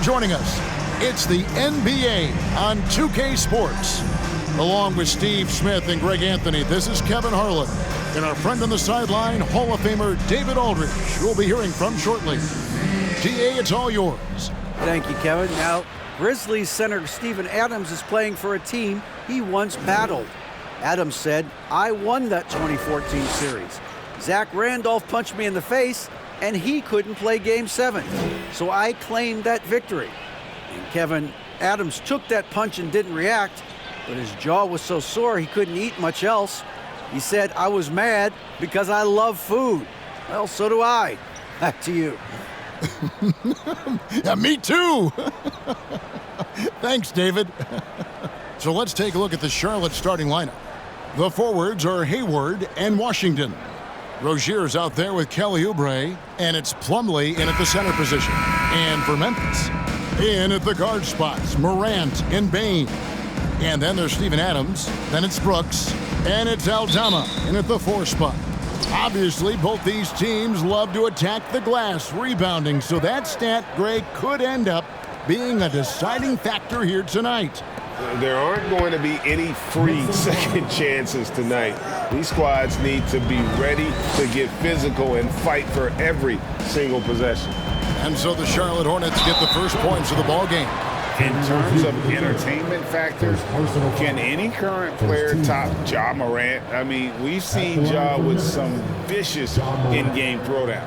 joining us. It's the NBA on 2K Sports. Along with Steve Smith and Greg Anthony, this is Kevin Harlan. And our friend on the sideline, Hall of Famer David Aldridge, who we'll be hearing from shortly. DA, it's all yours. Thank you, Kevin. Now, Grizzlies center Steven Adams is playing for a team he once battled. Adams said, "I won that 2014 series. Zach Randolph punched me in the face, and he couldn't play Game 7. So I claimed that victory." And Kevin, Adams took that punch and didn't react, but his jaw was so sore he couldn't eat much else. He said, "I was mad because I love food." Well, so do I. Back to you. Yeah, me too. Thanks, David. So let's take a look at the Charlotte starting lineup. The forwards are Hayward and Washington. Rozier's out there with Kelly Oubre, and it's Plumlee in at the center position. And for Memphis, in at the guard spots, Morant and Bane. And then there's Steven Adams, then it's Brooks, and it's Aldama in at the 4 spot. Obviously, both these teams love to attack the glass, rebounding, so that stat, Greg, could end up being a deciding factor here tonight. There aren't going to be any free second chances tonight. These squads need to be ready to get physical and fight for every single possession. And so the Charlotte Hornets get the first points of the ball game. In terms of entertainment factors, can any current player top Ja Morant? I mean, we've seen Ja with some vicious in-game throwdown.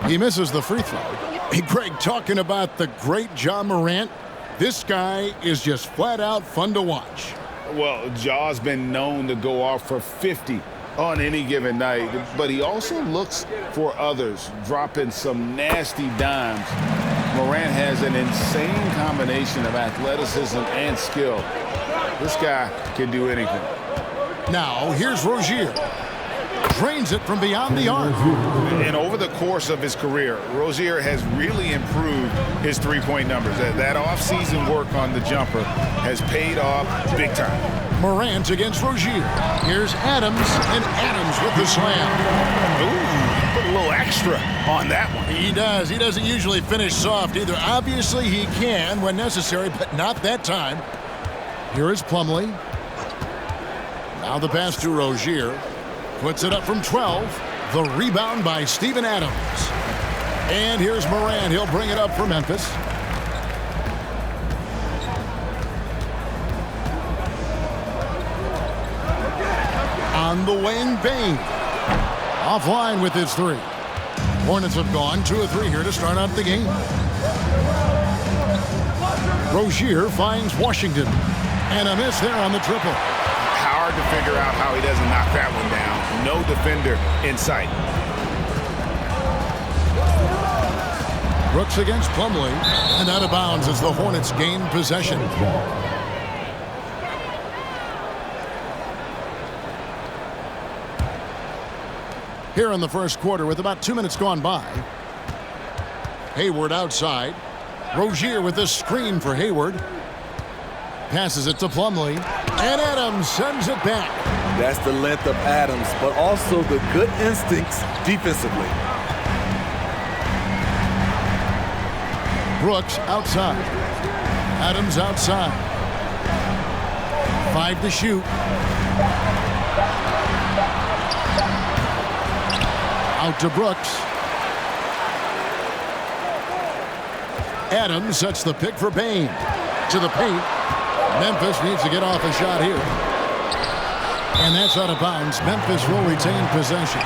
He misses the free throw. Hey, Greg, talking about the great Ja Morant, this guy is just flat out fun to watch. Well, Ja's been known to go off for 50 on any given night, but he also looks for others, dropping some nasty dimes. Morant has an insane combination of athleticism and skill. This guy can do anything. Now, here's Rozier. Drains it from beyond the arc. And over the course of his career, Rozier has really improved his three-point numbers. That off-season work on the jumper has paid off big time. Morant against Rozier. Here's Adams, and Adams with the slam. Ooh, put a little extra on that one. He does. He doesn't usually finish soft either. Obviously, he can when necessary, but not that time. Here is Plumlee. Now the pass to Rozier. Puts it up from 12. The rebound by Steven Adams. And here's Morant. He'll bring it up for Memphis. On the wing, Bane. Offline with his 3. Hornets have gone 2 of 3 here to start out the game. Rozier finds Washington. And a miss there on the triple. Hard to figure out how he doesn't knock that one down. No defender in sight. Brooks against Plumlee, and out of bounds as the Hornets gain possession. Here in the first quarter with about 2 minutes gone by. Hayward outside. Rozier with a screen for Hayward. Passes it to Plumlee, and Adams sends it back. That's the length of Adams, but also the good instincts defensively. Brooks outside. Adams outside. 5 to shoot. Out to Brooks. Adams sets the pick for Bane. To the paint. Memphis needs to get off a shot here. And that's out of bounds. Memphis will retain possession.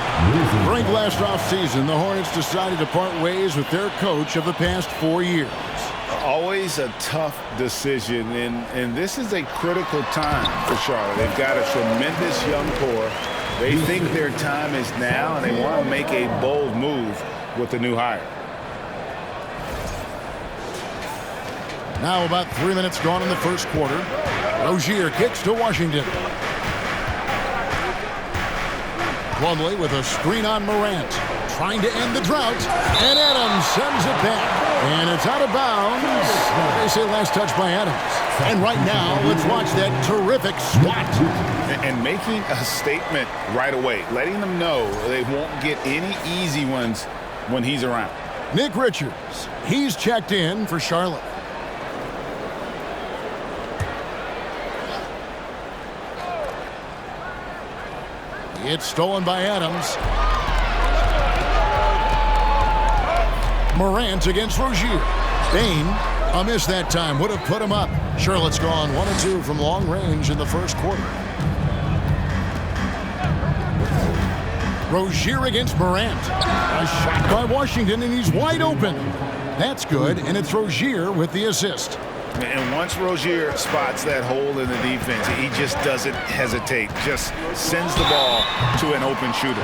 During last offseason, the Hornets decided to part ways with their coach of the past 4 years. Always a tough decision, and this is a critical time for Charlotte. They've got a tremendous young core. They think their time is now, and they want to make a bold move with the new hire. Now about 3 minutes gone in the first quarter. Rozier kicks to Washington. Plumlee with a screen on Morant. Trying to end the drought. And Adams sends it back. And it's out of bounds. They say last touch by Adams. And right now, let's watch that terrific swat. and making a statement right away, letting them know they won't get any easy ones when he's around. Nick Richards, he's checked in for Charlotte. It's stolen by Adams. Morant against Rozier. Bain, a miss that time, would have put him up. Charlotte's gone 1-2 from long range in the first quarter. Rozier against Morant. A shot by Washington, and he's wide open. That's good, and it's Rozier with the assist. And once Rozier spots that hole in the defense, he just doesn't hesitate. Just sends the ball to an open shooter.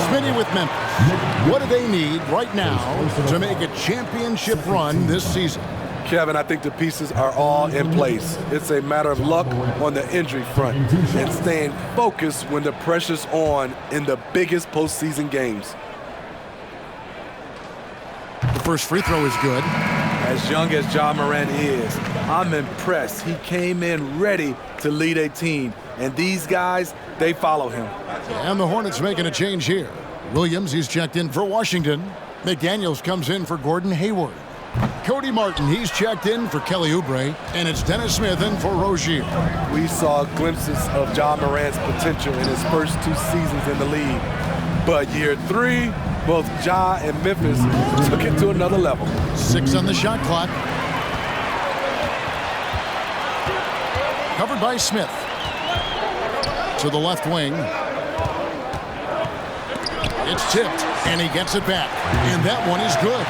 Smitty with Memphis. What do they need right now to make a championship run this season? Kevin, I think the pieces are all in place. It's a matter of luck on the injury front and staying focused when the pressure's on in the biggest postseason games. The first free throw is good. As young as Ja Morant is, I'm impressed. He came in ready to lead a team, and these guys, they follow him. And the Hornets making a change here. Williams, he's checked in for Washington. McDaniels comes in for Gordon Hayward. Cody Martin, he's checked in for Kelly Oubre, and it's Dennis Smith in for Rozier. We saw glimpses of Ja Morant's potential in his first 2 seasons in the league, but year 3, both Ja and Memphis took it to another level. 6 on the shot clock. Covered by Smith. To the left wing. It's tipped, and he gets it back. And that one is good.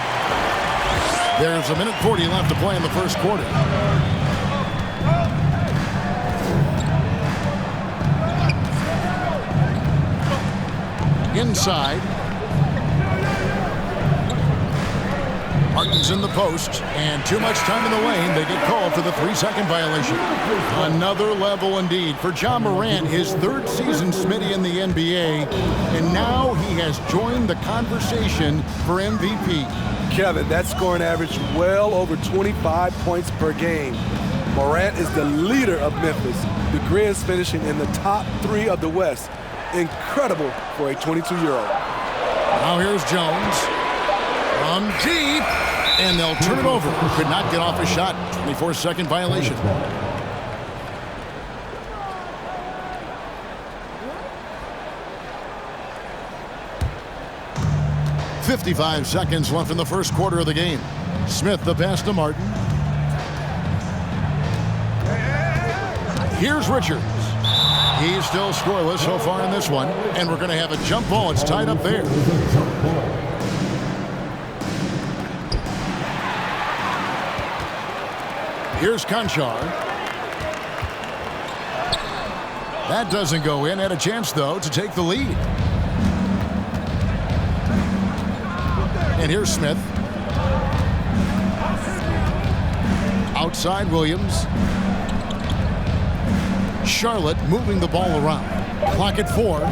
There's 1:40 left to play in the first quarter. Inside. Martin's in the post, and too much time in the lane. They get called for the 3-second violation. Another level indeed for Ja Morant, his 3rd season Smitty in the NBA, and now he has joined the conversation for MVP. Kevin, that scoring average well over 25 points per game. Morant is the leader of Memphis. The Grizz finishing in the top 3 of the West. Incredible for a 22-year-old. Now here's Jones. From deep, and they'll turn it over. Could not get off a shot. 24-second violation. .55 seconds left in the first quarter of the game. Smith the pass to Martin. Here's Richards. He's still scoreless so far in this one, and we're going to have a jump ball. It's tied up there. Here's Conchar. That doesn't go in. Had a chance, though, to take the lead. And here's Smith. Outside Williams. Charlotte moving the ball around. Clock at 4.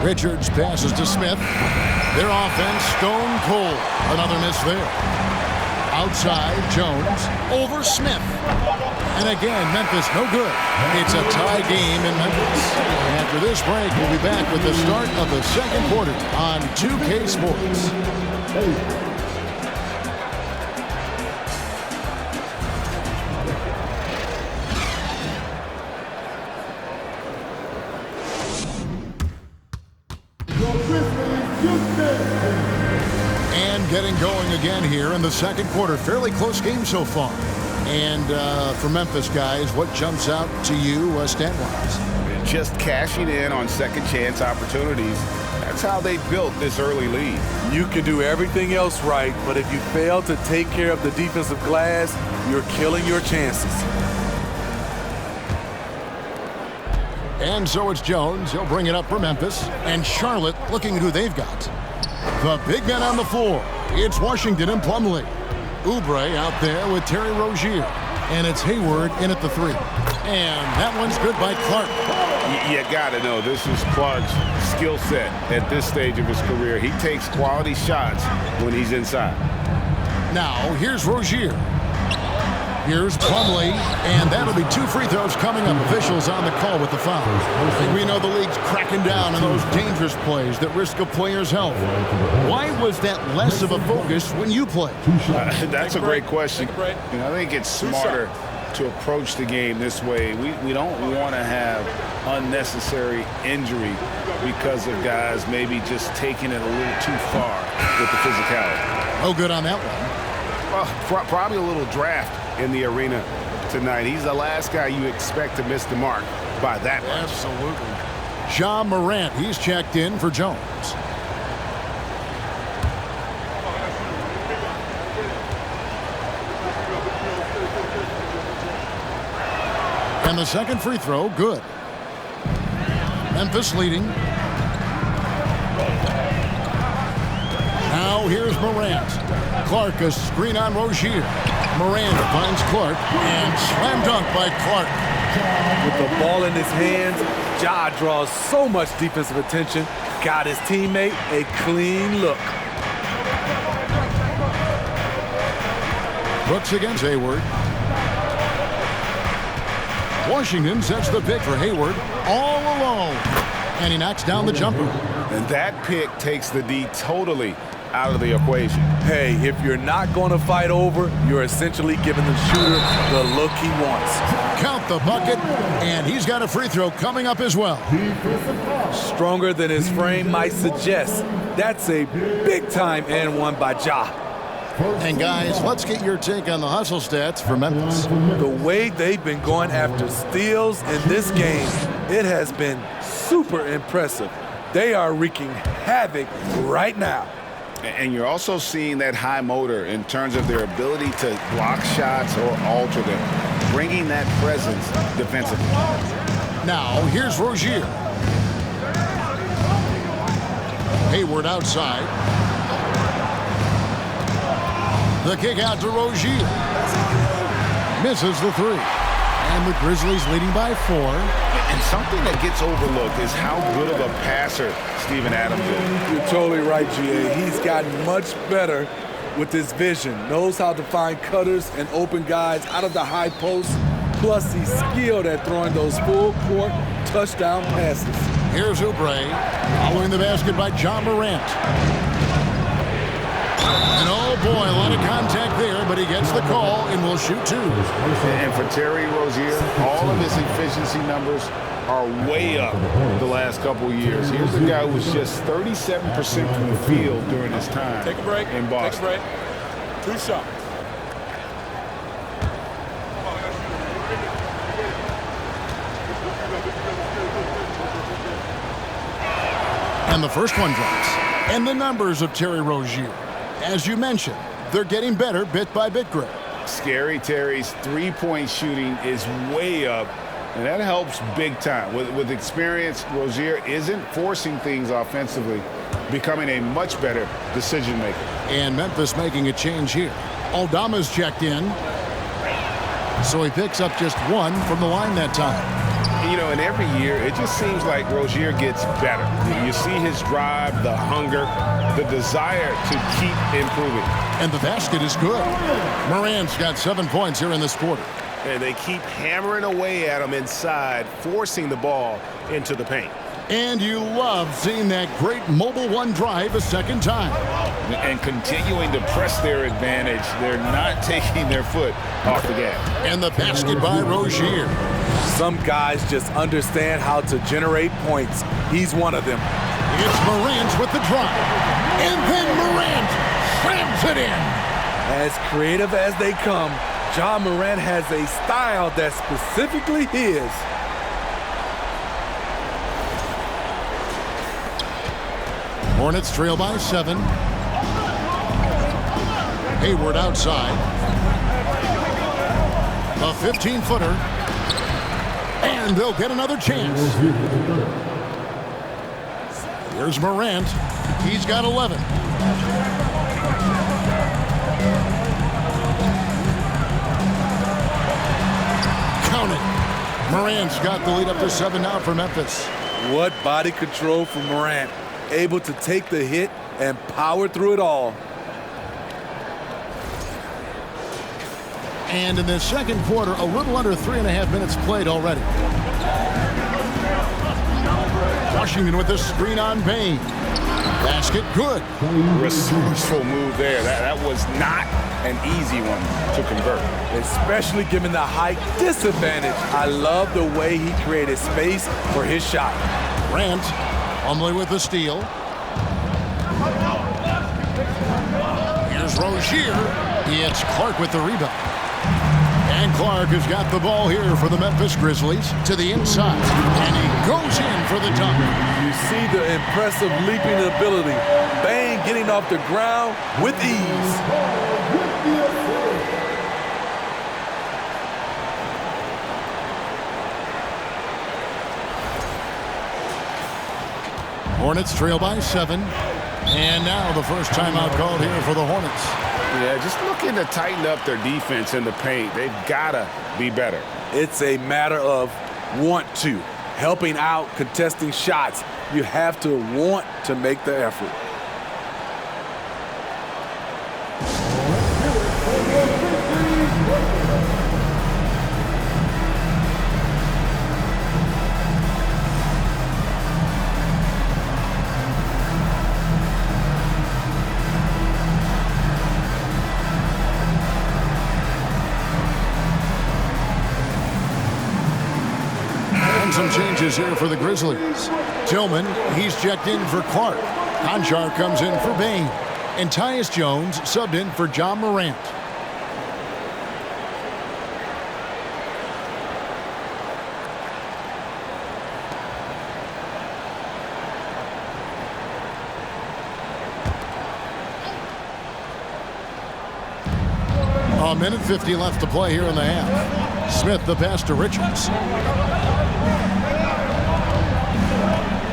Richards passes to Smith. Their offense stone cold. Another miss there. Outside Jones. Over Smith. And again, Memphis no good. It's a tie game in Memphis. After this break, we'll be back with the start of the second quarter on 2K Sports. And getting going again here in the second quarter. Fairly close game so far. And for Memphis, guys, what jumps out to you stat-wise? Just cashing in on second chance opportunities. That's how they built this early lead. You can do everything else right, but if you fail to take care of the defensive glass, you're killing your chances. And so it's Jones. He'll bring it up for Memphis. And Charlotte looking at who they've got. The big men on the floor. It's Washington and Plumlee. Oubre out there with Terry Rozier. And it's Hayward in at the 3. And that one's good by Clark. You got to know this is Clark's skill set at this stage of his career. He takes quality shots when he's inside. Now, here's Rozier. Here's Plumlee, and that'll be 2 free throws coming up. Officials on the call with the foul. We know the league's cracking down on those dangerous plays that risk a player's health. Why was that less of a focus when you played? That's a great question. And I think it's smarter to approach the game this way. We don't want to have unnecessary injury because of guys maybe just taking it a little too far with the physicality. Oh, good on that one. Well, probably a little draft in the arena tonight. He's the last guy you expect to miss the mark by that much. Absolutely. Ja Morant, he's checked in for Jones. And the second free throw, good. Memphis leading. Now here's Morant. Clark, a screen on Rozier. Morant finds Clark, and slam dunk by Clark. With the ball in his hands, Ja draws so much defensive attention. Got his teammate a clean look. Brooks against Hayward. Washington sets the pick for Hayward all alone. And he knocks down the jumper. And that pick takes the D totally out of the equation. Hey, if you're not going to fight over, you're essentially giving the shooter the look he wants. Count the bucket, and he's got a free throw coming up as well. Stronger than his frame might suggest. That's a big-time and one by Ja. And guys, let's get your take on the hustle stats for Memphis. The way they've been going after steals in this game, it has been super impressive. They are wreaking havoc right now. And you're also seeing that high motor in terms of their ability to block shots or alter them, bringing that presence defensively. Now, here's Rozier. Hayward outside. The kick out to Rozier. Misses the three. And the Grizzlies leading by 4. And something that gets overlooked is how good of a passer Steven Adams is. You're totally right, G.A. He's gotten much better with his vision. Knows how to find cutters and open guys out of the high post. Plus, he's skilled at throwing those full-court touchdown passes. Here's Oubre. Following the basket by Ja Morant. And oh boy, a lot of contact there, but he gets the call and will shoot 2. And for Terry Rozier, all of his efficiency numbers are way up the last couple of years. Here's a guy who was just 37% from the field during his time in Boston. Take a break. 2 shots. And the first one drops. And the numbers of Terry Rozier. As you mentioned, they're getting better bit by bit, Greg. Scary Terry's three-point shooting is way up, and that helps big time. With experience, Rozier isn't forcing things offensively, becoming a much better decision maker. And Memphis making a change here. Aldama's checked in, so he picks up just 1 from the line that time. You know, and every year, it just seems like Rozier gets better. You see his drive, the hunger, the desire to keep improving. And the basket is good. Morant's got 7 points here in this quarter. And they keep hammering away at him inside, forcing the ball into the paint. And you love seeing that great mobile one drive a second time. And continuing to press their advantage. They're not taking their foot off the gas. And the basket by Rozier. Some guys just understand how to generate points. He's one of them. It's Morant with the drive. And then Morant slams it in. As creative as they come, Ja Morant has a style that's specifically his. Hornets trail by 7. Hayward outside. A 15-footer. And they'll get another chance. Here's Morant. He's got 11. Count it. Morant's got the lead up to 7 now for Memphis. What body control from Morant. Able to take the hit and power through it all. And in the second quarter, a little under 3.5 minutes played already. Washington with the screen on Bain. Basket good. Resourceful move there. That was not an easy one to convert. Especially given the height disadvantage. I love the way he created space for his shot. Grant, Plumlee with the steal. Here's Rozier. It's Clark with the rebound. And Clark has got the ball here for the Memphis Grizzlies to the inside. And he goes in for the dunk. You see the impressive leaping ability. Bain getting off the ground with ease. Hornets trail by 7. And now the first timeout called here for the Hornets. Yeah, just looking to tighten up their defense in the paint. They've got to be better. It's a matter of want to. Helping out, contesting shots. You have to want to make the effort. Some changes here for the Grizzlies. Tillman, he's checked in for Clark. Conchar comes in for Bain. And Tyus Jones subbed in for John Morant. A minute 50 left to play here in the half. Smith the pass to Richards.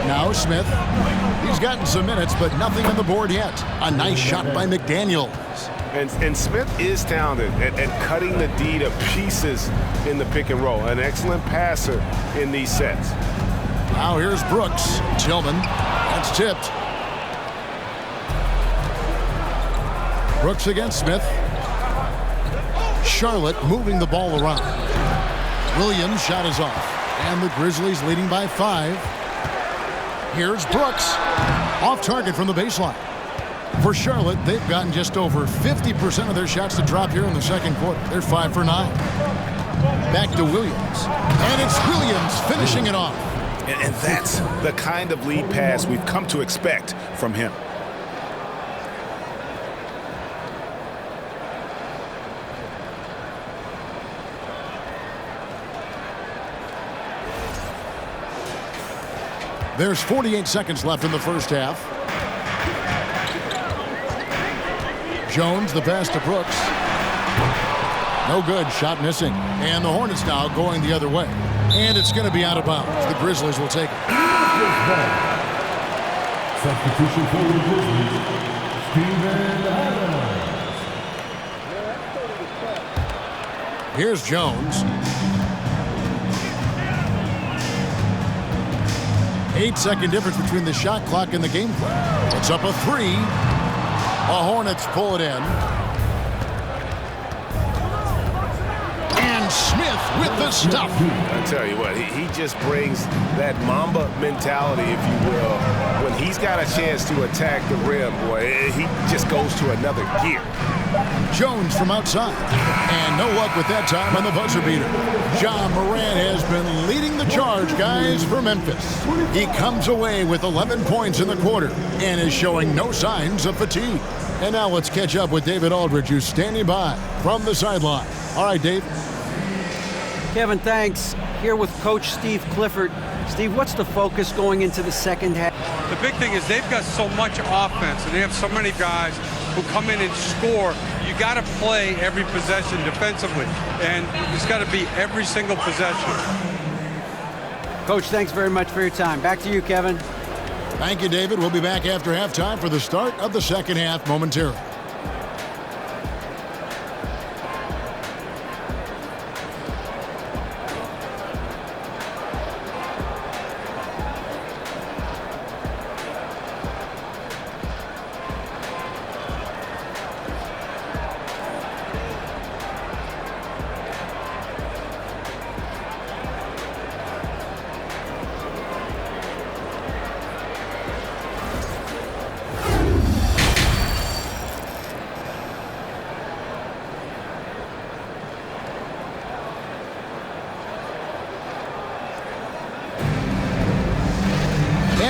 Now Smith. He's gotten some minutes, but nothing on the board yet. A nice shot by McDaniels. And Smith is talented at cutting the D to pieces in the pick and roll. An excellent passer in these sets. Now here's Brooks. Tillman. That's tipped. Brooks against Smith. Charlotte moving the ball around. Williams' shot is off. And the Grizzlies leading by 5. Here's Brooks. Off target from the baseline. For Charlotte, they've gotten just over 50% of their shots to drop here in the second quarter. They're 5 for 9. Back to Williams. And it's Williams finishing it off. And that's the kind of lead pass we've come to expect from him. There's 48 seconds left in the first half. Jones, the pass to Brooks. No good, shot missing. And the Hornets now going the other way. And it's going to be out of bounds. The Grizzlies will take it. Substitution for the Grizzlies, Steven Adams. Here's Jones. 8-second difference between the shot clock and the game clock. It's up a 3. The Hornets pull it in. And Smith with the stuff. I tell you what, he just brings that Mamba mentality, if you will. When he's got a chance to attack the rim, boy, he just goes to another gear. Jones from outside. And no luck with that time on the buzzer beater. John Morant has been leading the charge, guys, for Memphis. He comes away with 11 points in the quarter and is showing no signs of fatigue. And now let's catch up with David Aldridge, who's standing by from the sideline. All right, Dave. Kevin, thanks. Here with Coach Steve Clifford. Steve, what's the focus going into the second half? The big thing is they've got so much offense, and they have so many guys who come in and score. You got to play every possession defensively, and it's got to be every single possession. Coach, thanks very much for your time. Back to you, Kevin. Thank you, David. We'll be back after halftime for the start of the second half momentarily.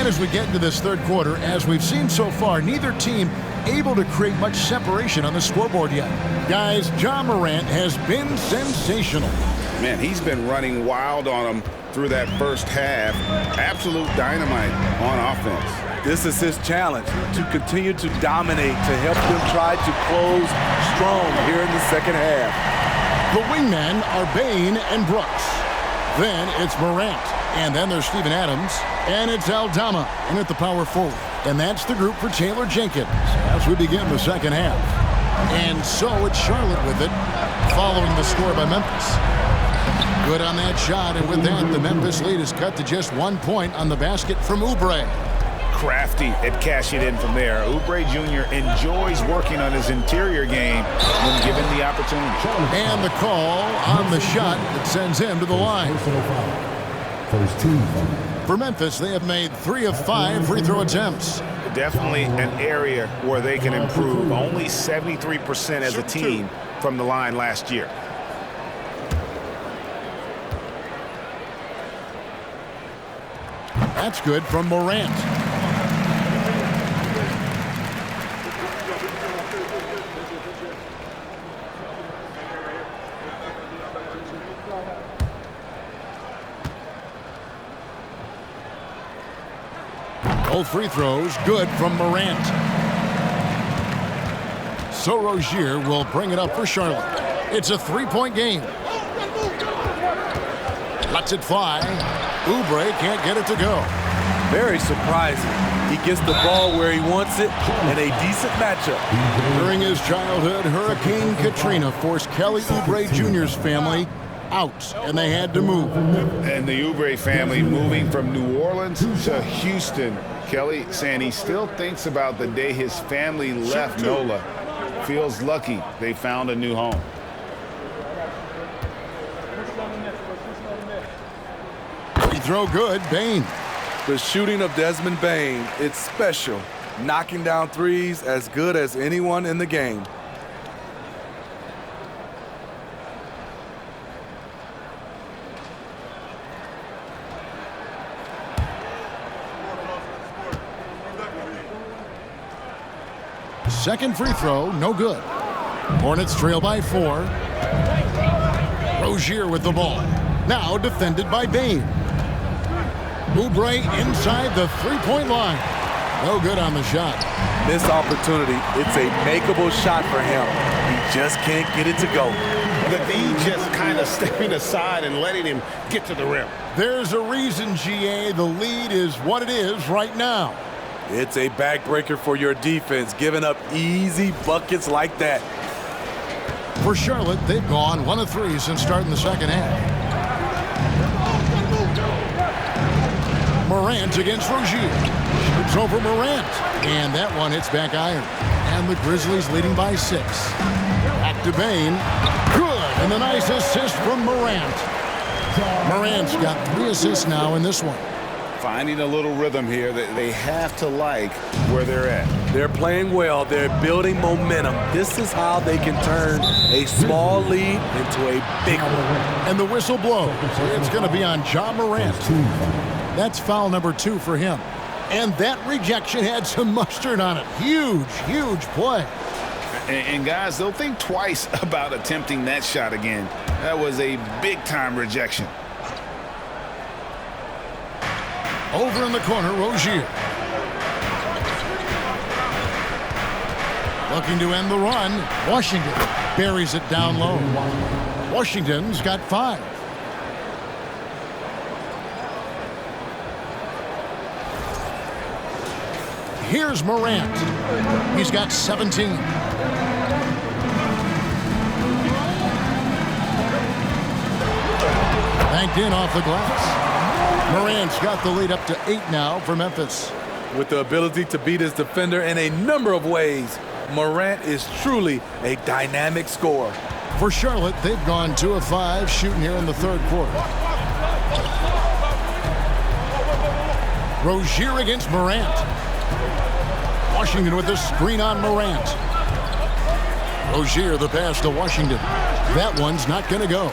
And as we get into this third quarter, as we've seen so far, neither team able to create much separation on the scoreboard yet. Guys, Ja Morant has been sensational. Man, he's been running wild on them through that first half. Absolute dynamite on offense. This is his challenge, to continue to dominate, to help them try to close strong here in the second half. The wingmen are Bane and Brooks. Then it's Morant. And then there's Steven Adams. And it's Aldama in at the power forward. And that's the group for Taylor Jenkins as we begin the second half. And so it's Charlotte with it, following the score by Memphis. Good on that shot, and with that, the Memphis lead is cut to just 1 point on the basket from Oubre. Crafty at cashing in from there. Oubre Jr. enjoys working on his interior game when given the opportunity. And the call on the shot that sends him to the line. First team. For Memphis, they have made 3 of 5 free throw attempts. Definitely an area where they can improve. Only 73% as a team from the line last year. That's good from Morant. Both free throws good from Morant. So Rozier will bring it up for Charlotte. It's a 3-point game. Lets it fly. Oubre can't get it to go. Very surprising. He gets the ball where he wants it in a decent matchup. During his childhood, Hurricane Katrina forced Kelly Oubre Jr.'s family out, and they had to move. And the Oubre family moving from New Orleans to Houston. Kelly saying he still thinks about the day his family left NOLA. Feels lucky they found a new home. Free throw good, Bane. The shooting of Desmond Bane, it's special. Knocking down threes as good as anyone in the game. Second free throw, no good. Hornets trail by 4. Rozier with the ball. Now defended by Bane. Oubre inside the three-point line. No good on the shot. Missed opportunity. It's a makeable shot for him. He just can't get it to go. The D just kind of stepping aside and letting him get to the rim. There's a reason, GA, the lead is what it is right now. It's a backbreaker for your defense, giving up easy buckets like that. For Charlotte, they've gone 1 of 3 since starting the second half. Morant against Rozier. Shoots over Morant. And that one hits back iron. And the Grizzlies leading by 6. Back to Bane. Good. And a nice assist from Morant. Morant's got 3 assists now in this one. Finding a little rhythm here that they have to like where they're at. They're playing well. They're building momentum. This is how they can turn a small lead into a big one. And the whistle blows. It's going to be on Ja Morant. That's foul number 2 for him. And that rejection had some mustard on it. Huge, huge play. And guys, they'll think twice about attempting that shot again. That was a big-time rejection. Over in the corner, Rozier. Looking to end the run. Washington buries it down low. Washington's got 5. Here's Morant. He's got 17. Banked in off the glass. Morant's got the lead up to 8 now for Memphis. With the ability to beat his defender in a number of ways, Morant is truly a dynamic scorer. For Charlotte, they've gone 2 of 5 shooting here in the third quarter. Rozier against Morant. Washington with the screen on Morant. Rozier the pass to Washington. That one's not going to go.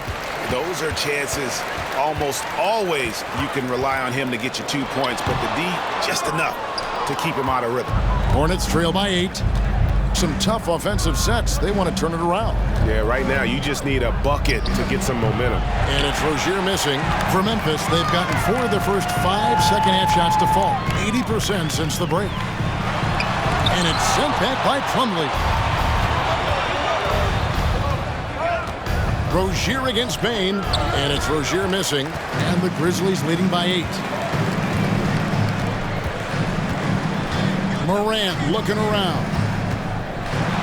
Those are chances almost always you can rely on him to get you 2 points, but the D, just enough to keep him out of rhythm. Hornets trail by 8. Some tough offensive sets. They want to turn it around. Yeah, right now you just need a bucket to get some momentum. And it's Rozier missing. For Memphis, they've gotten 4 of their first 5 second-half shots to fall. 80% since the break. And it's sent back by Plumlee. Rozier against Bain. And it's Rozier missing. And the Grizzlies leading by 8. Morant looking around.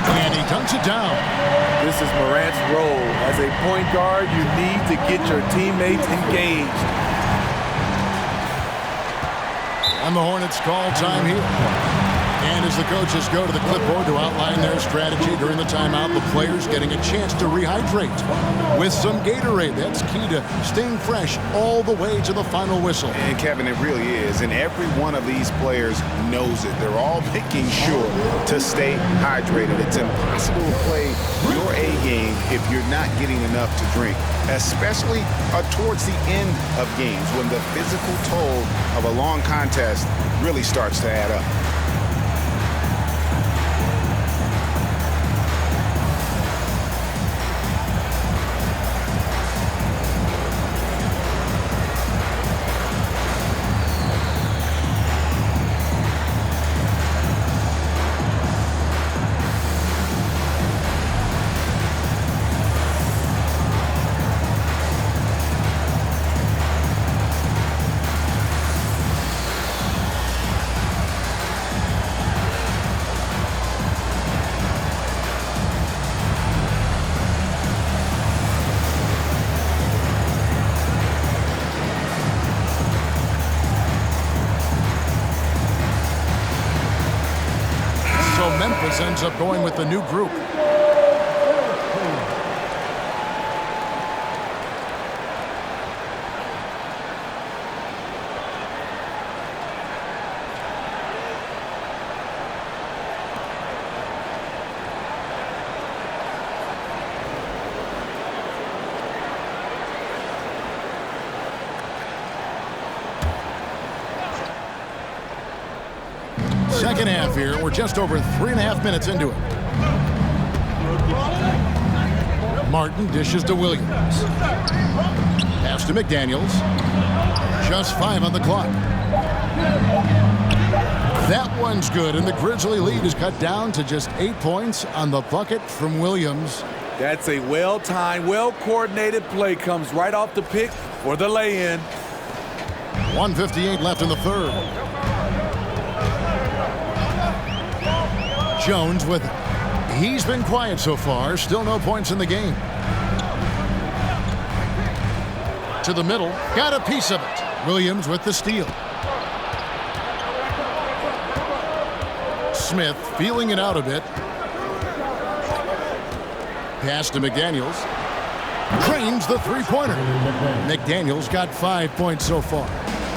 And he dunks it down. This is Morant's role. As a point guard, you need to get your teammates engaged. And the Hornets call time here. And as the coaches go to the clipboard to outline their strategy during the timeout, the players getting a chance to rehydrate with some Gatorade. That's key to staying fresh all the way to the final whistle. And Kevin, it really is. And every one of these players knows it. They're all making sure to stay hydrated. It's impossible to play your A game if you're not getting enough to drink, especially towards the end of games when the physical toll of a long contest really starts to add up. Memphis ends up going with the new group. Second half here. We're just over 3.5 minutes into it. Martin dishes to Williams. Pass to McDaniels. Just 5 on the clock. That one's good, and the Grizzly lead is cut down to just 8 points on the bucket from Williams. That's a well-timed, well-coordinated play. Comes right off the pick for the lay-in. 1:58 left in the third. Jones with it. He's been quiet so far. Still no points in the game. To the middle. Got a piece of it. Williams with the steal. Smith feeling it out a bit. Pass to McDaniels. Cranes the three-pointer. McDaniels got 5 points so far.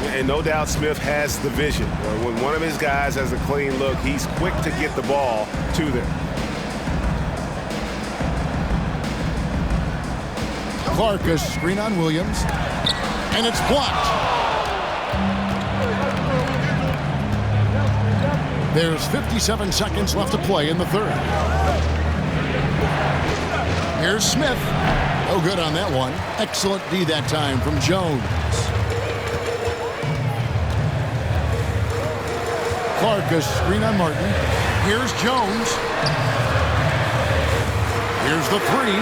And no doubt Smith has the vision. When one of his guys has a clean look, he's quick to get the ball to them. Clark a screen on Williams. And it's blocked. There's 57 seconds left to play in the third. Here's Smith. No good on that one. Excellent D that time from Jones. Clark a screen on Martin. Here's Jones. Here's the three.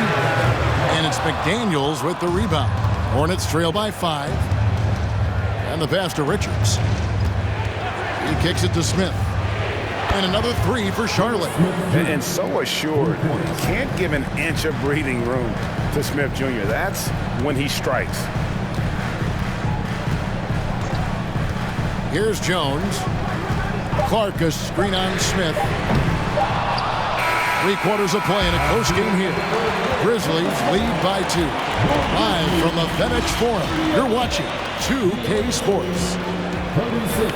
And it's McDaniels with the rebound. Hornets trail by 5. And the pass to Richards. He kicks it to Smith. And another three for Charlotte. And so assured. Can't give an inch of breathing room to Smith Jr. That's when he strikes. Here's Jones. Clark a screen on Smith. 3 quarters of play in a close game here. Grizzlies lead by 2. Live from the FedEx Forum, you're watching 2K Sports. 36.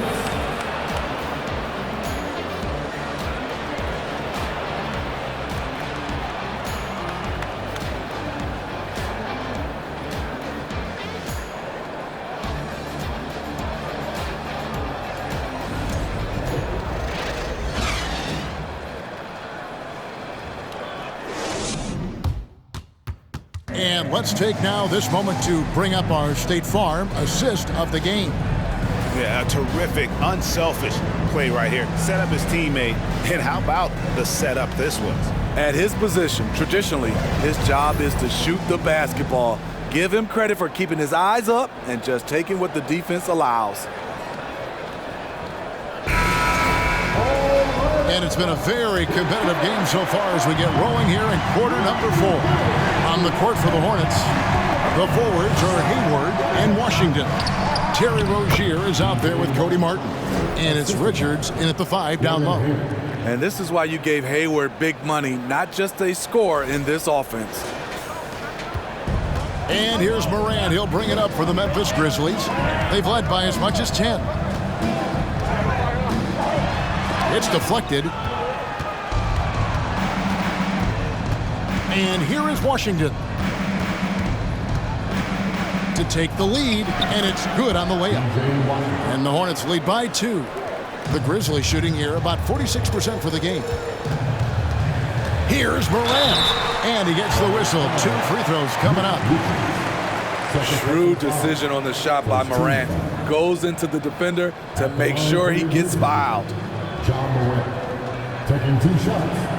And let's take now this moment to bring up our State Farm assist of the game. Yeah, a terrific, unselfish play right here. Set up his teammate, and how about the setup this was? At his position, traditionally, his job is to shoot the basketball. Give him credit for keeping his eyes up and just taking what the defense allows. And it's been a very competitive game so far as we get rolling here in quarter number 4. On the court for the Hornets, the forwards are Hayward and Washington. Terry Rozier is out there with Cody Martin. And it's Richards in at the 5 down low. And this is why you gave Hayward big money, not just a score in this offense. And here's Morant. He'll bring it up for the Memphis Grizzlies. They've led by as much as 10. It's deflected. And here is Washington to take the lead, and it's good on the layup. And the Hornets lead by 2. The Grizzlies shooting here about 46% for the game. Here's Morant, and he gets the whistle. 2 free throws coming up. Shrewd decision on the shot by Morant. Goes into the defender to make sure he gets fouled. John Morant taking 2 shots.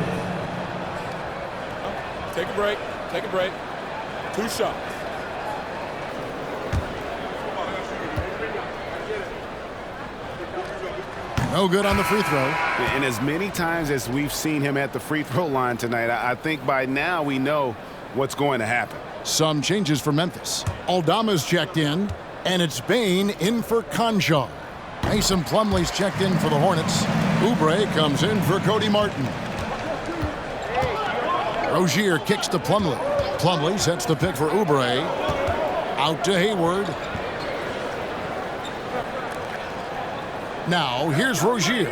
Take a break. Take a break. 2 shots. No good on the free throw. And as many times as we've seen him at the free throw line tonight, I think by now we know what's going to happen. Some changes for Memphis. Aldama's checked in, and it's Bain in for Conjaw. Mason Plumlee's checked in for the Hornets. Oubre comes in for Cody Martin. Rozier kicks to Plumlee. Plumlee sets the pick for Oubre. Out to Hayward. Now, here's Rozier.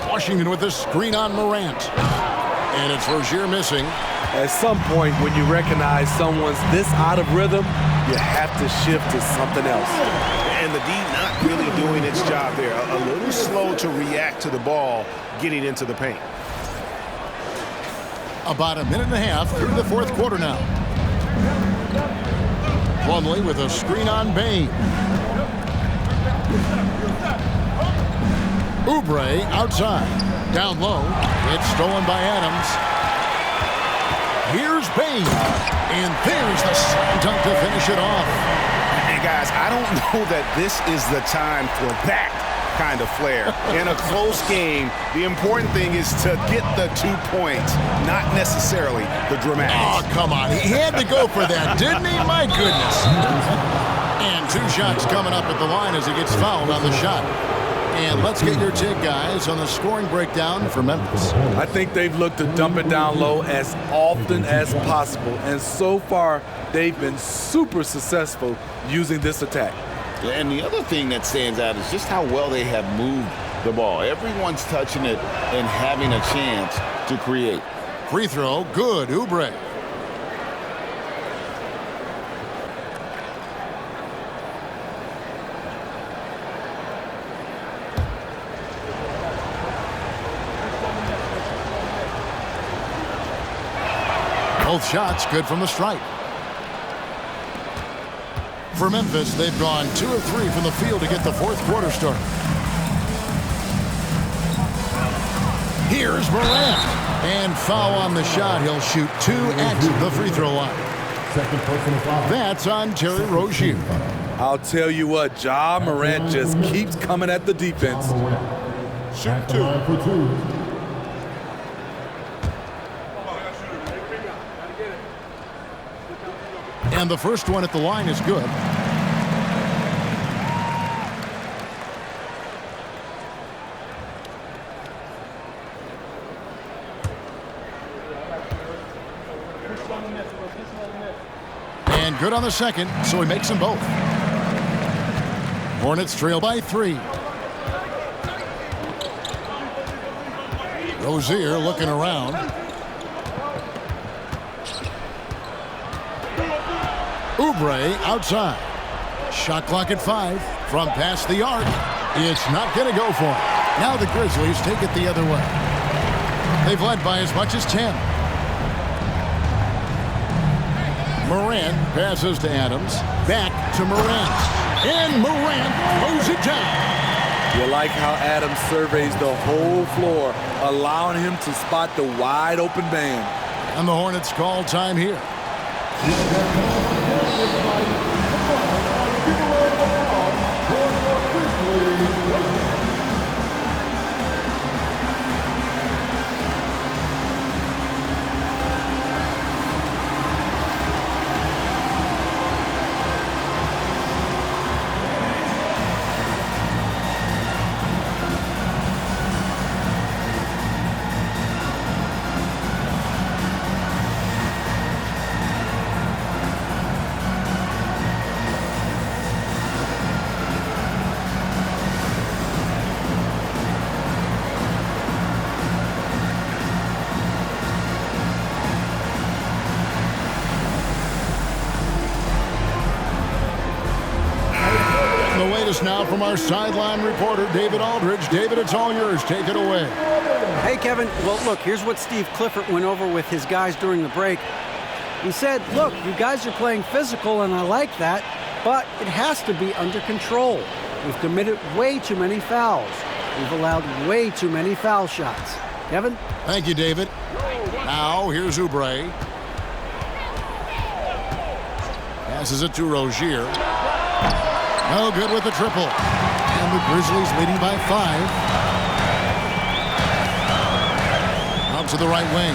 Washington with the screen on Morant. And it's Rozier missing. At some point, when you recognize someone's this out of rhythm, you have to shift to something else. And the D not really doing its job there. A little slow to react to the ball getting into the paint. About a minute and a half through the 4th quarter now. Plumlee with a screen on Bain. Oubre outside. Down low. It's stolen by Adams. Here's Bain. And there's the slam dunk to finish it off. And guys, I don't know that this is the time for that kind of flair. In a close game, the important thing is to get the 2 points, not necessarily the dramatics. Oh, come on. He had to go for that, didn't he? My goodness. And 2 shots coming up at the line as he gets fouled on the shot. And let's get your take, guys, on the scoring breakdown for Memphis. I think they've looked to dump it down low as often as possible. And so far, they've been super successful using this attack. And the other thing that stands out is just how well they have moved the ball. Everyone's touching it and having a chance to create. Free throw, good, Oubre. Both shots good from the stripe. For Memphis, they've gone 2 of 3 from the field to get the 4th quarter started. Here's Morant. And foul on the shot. He'll shoot 2 at the free throw line. Second personal foul. That's on Terry Rozier. I'll tell you what, Ja Morant just keeps coming at the defense. Shoot 2. For 2. And the first one at the line is good. And good on the second, so he makes them both. Hornets trail by 3. Rozier looking around. Oubre outside. Shot clock at 5 from past the arc. It's not going to go for him. Now the Grizzlies take it the other way. They've led by as much as 10. Morant passes to Adams. Back to Morant. And Morant throws it down. You like how Adams surveys the whole floor, allowing him to spot the wide open man. And the Hornets call time here. The latest now from our sideline reporter, David Aldridge. David, it's all yours. Take it away. Hey, Kevin. Well, look, here's what Steve Clifford went over with his guys during the break. He said, look, you guys are playing physical, and I like that, but it has to be under control. We've committed way too many fouls. We've allowed way too many foul shots. Kevin? Thank you, David. Now, here's Oubre. Passes it to Rozier. No good with the triple. And the Grizzlies leading by 5. Out to the right wing.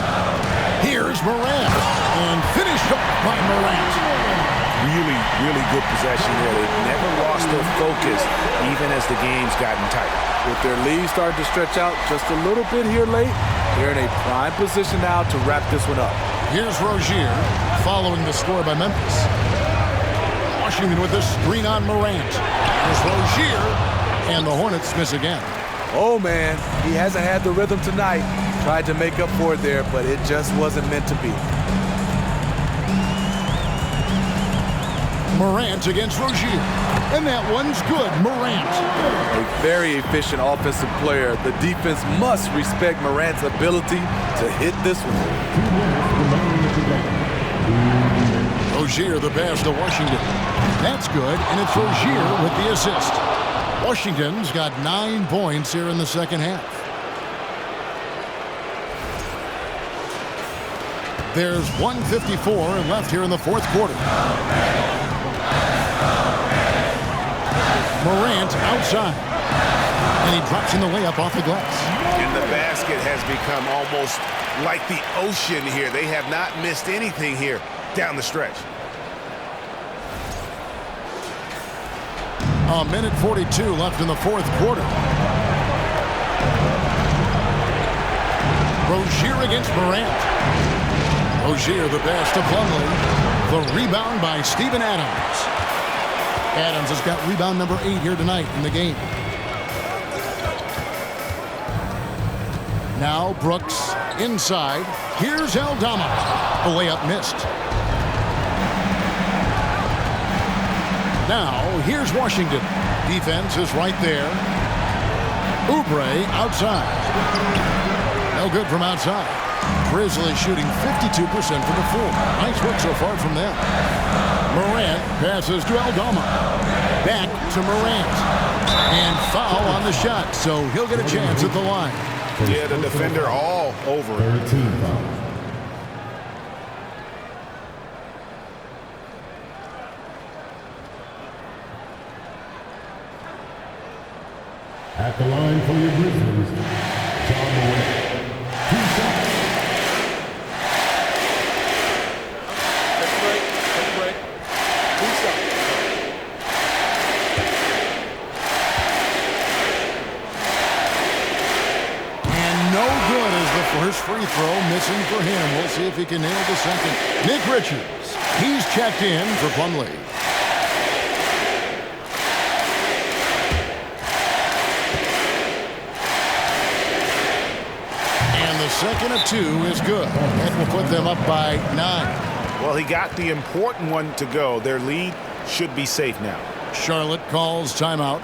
Here's Morant. And finished off by Morant. Really good possession there. They've never lost their focus, even as the game's gotten tight. With their lead starting to stretch out just a little bit here late, they're in a prime position now to wrap this one up. Here's Rozier following the score by Memphis. Washington with the screen on Morant. There's Rozier, and the Hornets miss again. Oh, man, he hasn't had the rhythm tonight. Tried to make up for it there, but it just wasn't meant to be. Morant against Rozier. And that one's good. Morant. A very efficient offensive player. The defense must respect Morant's ability to hit this one. Rozier the pass to Washington. That's good, and it's Rozier with the assist. Washington's got 9 points here in the second half. There's 1:54 left here in the fourth quarter. Morant outside. And he drops in the layup off the glass. And the basket has become almost like the ocean here. They have not missed anything here down the stretch. A minute 42 left in the fourth quarter. Rozier against Morant. Rozier the pass to Plumlee. The rebound by Steven Adams. Adams has got rebound number 8 here tonight in the game. Now Brooks inside. Here's Aldama. The layup missed. Now here's Washington. Defense is right there. Oubre outside. No good from outside. Grizzlies shooting 52% from the floor. Nice work so far from them. Morant passes to Aldama. Back to Morant. And foul on the shot, so he'll get a chance at the line. Yeah, the defender all over it. 13 foul. At the line for your Grizzlies, John Morant. 2 shots. Take a break. 2 shots. And no good as the first free throw missing for him. We'll see if he can nail the second. Nick Richards, he's checked in for Plumlee. Second of 2 is good. That will put them up by 9. Well, he got the important one to go. Their lead should be safe now. Charlotte calls timeout.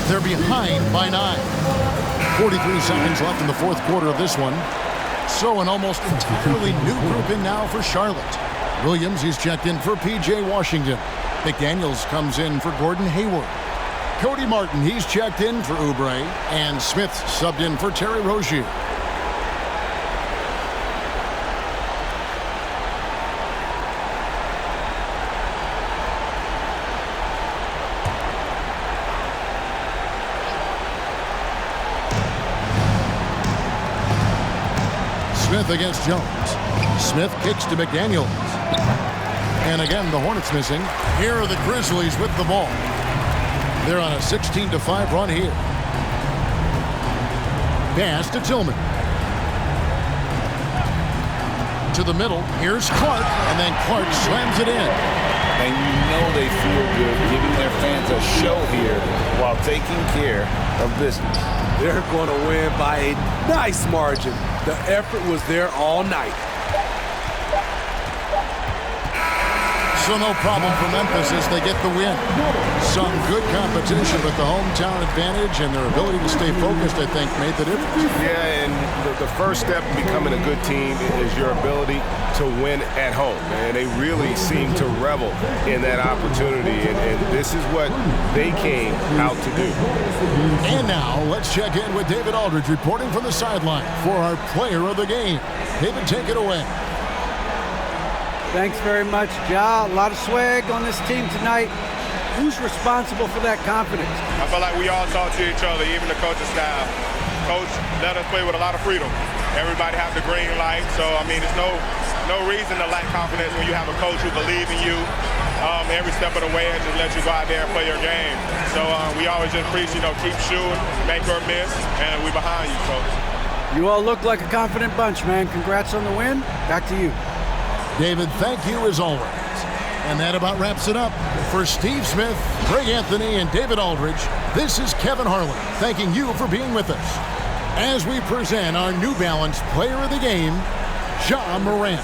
They're behind by 9. 43 seconds left in the fourth quarter of this one. So an almost entirely new group in now for Charlotte. Williams, he's checked in for P.J. Washington. McDaniels comes in for Gordon Hayward. Cody Martin, he's checked in for Oubre. And Smith subbed in for Terry Rozier. Smith against Jones. Smith kicks to McDaniels. And again, the Hornets missing. Here are the Grizzlies with the ball. They're on a 16-5 run here. Pass to Tillman. To the middle. Here's Clark. And then Clark slams it in. And you know they feel good giving their fans a show here while taking care of business. They're going to win by a nice margin. The effort was there all night. So no problem for Memphis as they get the win. Some good competition, but the hometown advantage and their ability to stay focused, I think, made the difference. Yeah, and the first step in becoming a good team is your ability to win at home. And they really seem to revel in that opportunity, and this is what they came out to do. And now, let's check in with David Aldridge reporting from the sideline for our player of the game. David, take it away. Thanks very much, Ja. A lot of swag on this team tonight. Who's responsible for that confidence? I feel like we all talk to each other, even the coaching staff. Coach let us play with a lot of freedom. Everybody have the green light, so I mean, there's no reason to lack confidence when you have a coach who believes in you every step of the way and just let you go out there and play your game. So we always just preach, keep shooting, make or miss, and we behind you, coach. You all look like a confident bunch, man. Congrats on the win. Back to you. David, thank you as always. And that about wraps it up. For Steve Smith, Greg Anthony, and David Aldridge, this is Kevin Harlan thanking you for being with us as we present our New Balance Player of the Game, Ja Morant.